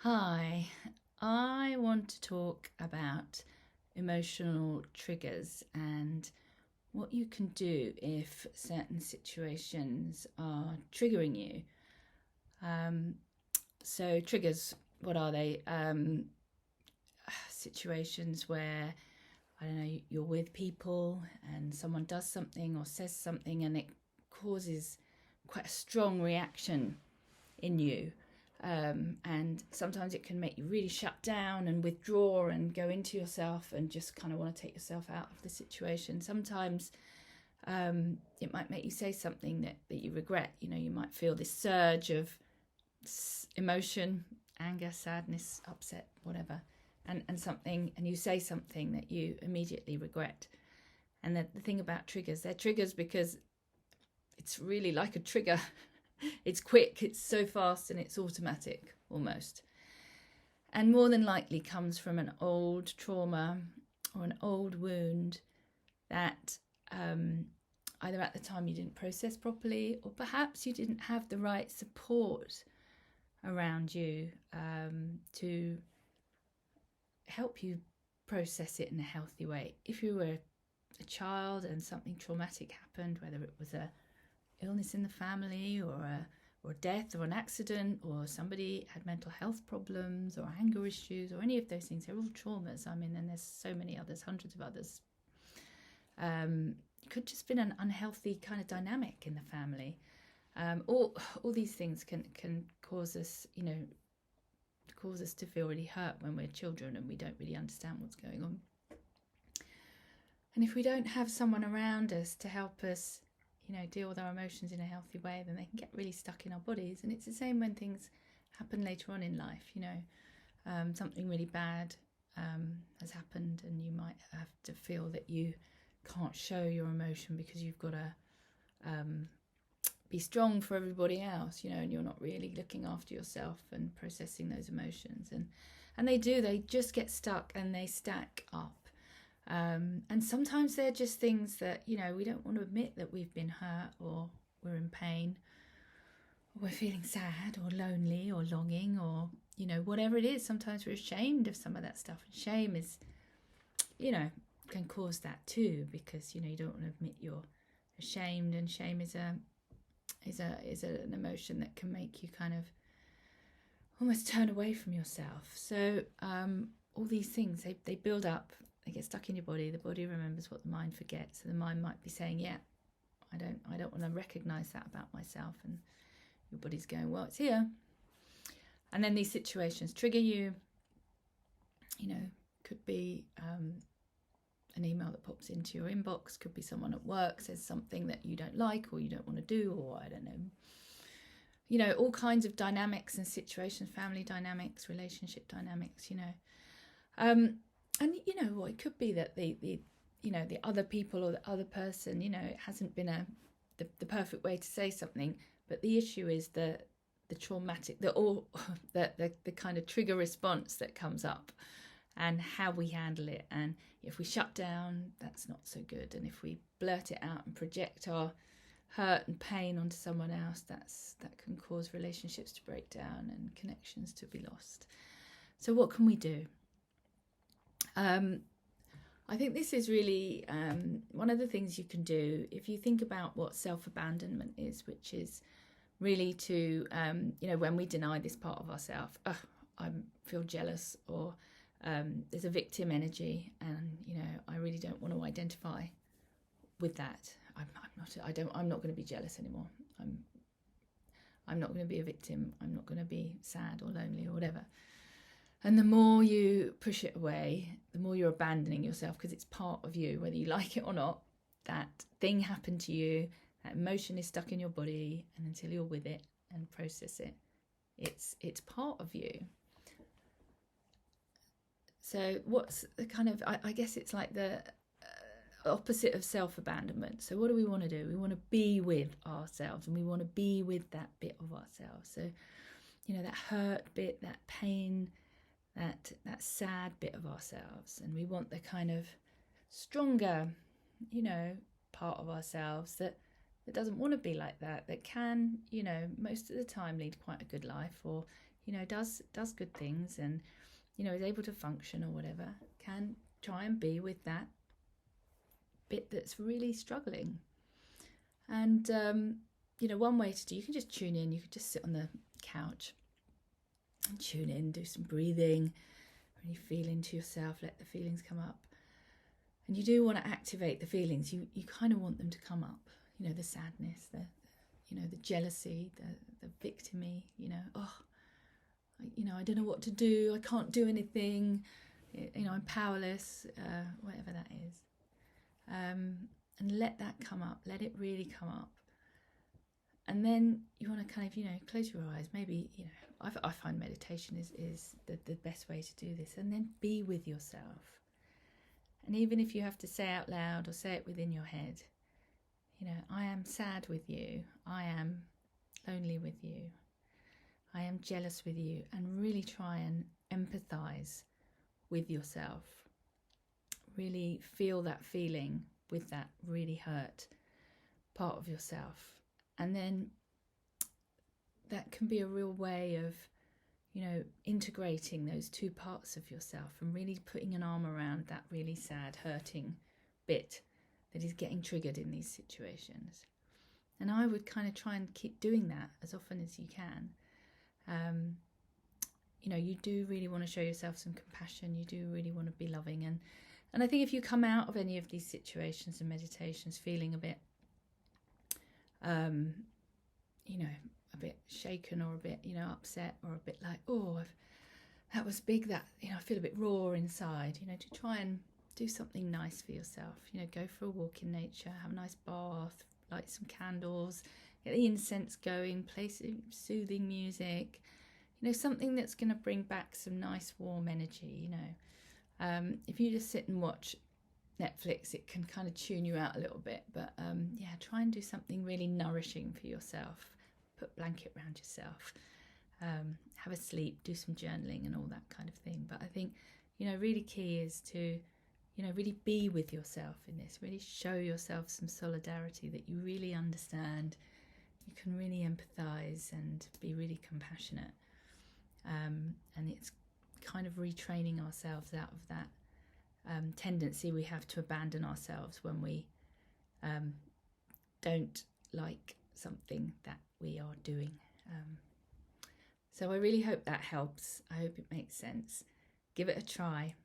Hi, I want to talk about emotional triggers and what you can do if certain situations are triggering you. So, triggers, what are they? Situations where, I don't know, you're with people and someone does something or says something and it causes quite a strong reaction in you. And sometimes it can make you really shut down and withdraw and go into yourself and just kind of want to take yourself out of the situation. Sometimes it might make you say something that you regret. You know, you might feel this surge of emotion, anger, sadness, upset, whatever, and you say something that you immediately regret. And the thing about triggers, they're triggers because it's really like a trigger. It's quick, it's so fast, and it's automatic almost. And more than likely comes from an old trauma or an old wound that either at the time you didn't process properly, or perhaps you didn't have the right support around you to help you process it in a healthy way. If you were a child and something traumatic happened, whether it was a illness in the family or death or an accident, or somebody had mental health problems or anger issues or any of those things, they're all traumas. I mean, and there's so many others, hundreds of others. It could just been an unhealthy kind of dynamic in the family. All these things can cause us, cause us to feel really hurt when we're children and we don't really understand what's going on. And if we don't have someone around us to help us deal with our emotions in a healthy way, then they can get really stuck in our bodies. And it's the same when things happen later on in life. Something really bad has happened and you might have to feel that you can't show your emotion because you've got to be strong for everybody else, and you're not really looking after yourself and processing those emotions. And they just get stuck and they stack up. And sometimes they're just things that, we don't want to admit that we've been hurt or we're in pain or we're feeling sad or lonely or longing or, whatever it is. Sometimes we're ashamed of some of that stuff. And shame is, can cause that too, because, you don't want to admit you're ashamed. And shame is an emotion that can make you kind of almost turn away from yourself. So all these things, they build up. They get stuck in your body. The body remembers what the mind forgets. So the mind might be saying, yeah, I don't want to recognize that about myself. And your body's going, well, it's here. And then these situations trigger you. Could be an email that pops into your inbox. Could be someone at work says something that you don't like or you don't want to do, or I don't know. All kinds of dynamics and situations, family dynamics, relationship dynamics, And it could be that the other people or the other person, it hasn't been the perfect way to say something, but the issue is the traumatic, the kind of trigger response that comes up, and how we handle it. And if we shut down, that's not so good. And if we blurt it out and project our hurt and pain onto someone else, that can cause relationships to break down and connections to be lost. So what can we do? I think this is really one of the things you can do if you think about what self-abandonment is, which is really to, when we deny this part of ourselves, I feel jealous, or there's a victim energy, and, I really don't want to identify with that. I'm not going to be jealous anymore. I'm not going to be a victim. I'm not going to be sad or lonely or whatever. And the more you push it away, the more you're abandoning yourself, because it's part of you, whether you like it or not. That thing happened to you, that emotion is stuck in your body, and until you're with it and process it, it's part of you. So what's the kind of, I guess it's like the opposite of self-abandonment. So what do we want to do? We want to be with ourselves, and we want to be with that bit of ourselves. So, that hurt bit, that pain, that sad bit of ourselves, and we want the kind of stronger, part of ourselves that that doesn't want to be like that, that can, you know, most of the time lead quite a good life, or, you know, does good things, and, you know, is able to function or whatever, can try and be with that bit that's really struggling. And, you know, one way to do, you can just tune in, you can just sit on the couch and tune in, do some breathing, really feel into yourself, let the feelings come up. And you do want to activate the feelings. You kind of want them to come up, you know, the sadness, the you know, the jealousy, the victimy, you know, oh, you know, I don't know what to do, I can't do anything, you know, I'm powerless, whatever that is. And let that come up, let it really come up. And then you want to kind of, you know, close your eyes. Maybe, you know, I find meditation is the best way to do this. And then be with yourself. And even if you have to say out loud or say it within your head, you know, I am sad with you. I am lonely with you. I am jealous with you. And really try and empathise with yourself. Really feel that feeling with that really hurt part of yourself. And then that can be a real way of, you know, integrating those two parts of yourself and really putting an arm around that really sad, hurting bit that is getting triggered in these situations. And I would kind of try and keep doing that as often as you can. You know, you do really want to show yourself some compassion. You do really want to be loving. And I think if you come out of any of these situations and meditations feeling a bit, you know, a bit shaken or a bit, you know, upset or a bit like, oh, that was big, that, you know, I feel a bit raw inside, you know, to try and do something nice for yourself. You know, go for a walk in nature, have a nice bath, light some candles, get the incense going, play some soothing music, you know, something that's going to bring back some nice warm energy, you know. If you just sit and watch Netflix, it can kind of tune you out a little bit, but yeah, try and do something really nourishing for yourself. Put a blanket around yourself, have a sleep, do some journaling and all that kind of thing. But I think, you know, really key is to, you know, really be with yourself in this, really show yourself some solidarity, that you really understand, you can really empathise and be really compassionate. And it's kind of retraining ourselves out of that tendency we have to abandon ourselves when we don't like something that we are doing. So I really hope that helps. I hope it makes sense. Give it a try.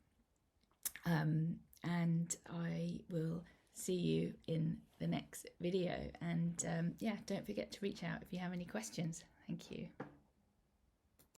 And I will see you in the next video. And yeah, don't forget to reach out if you have any questions. Thank you.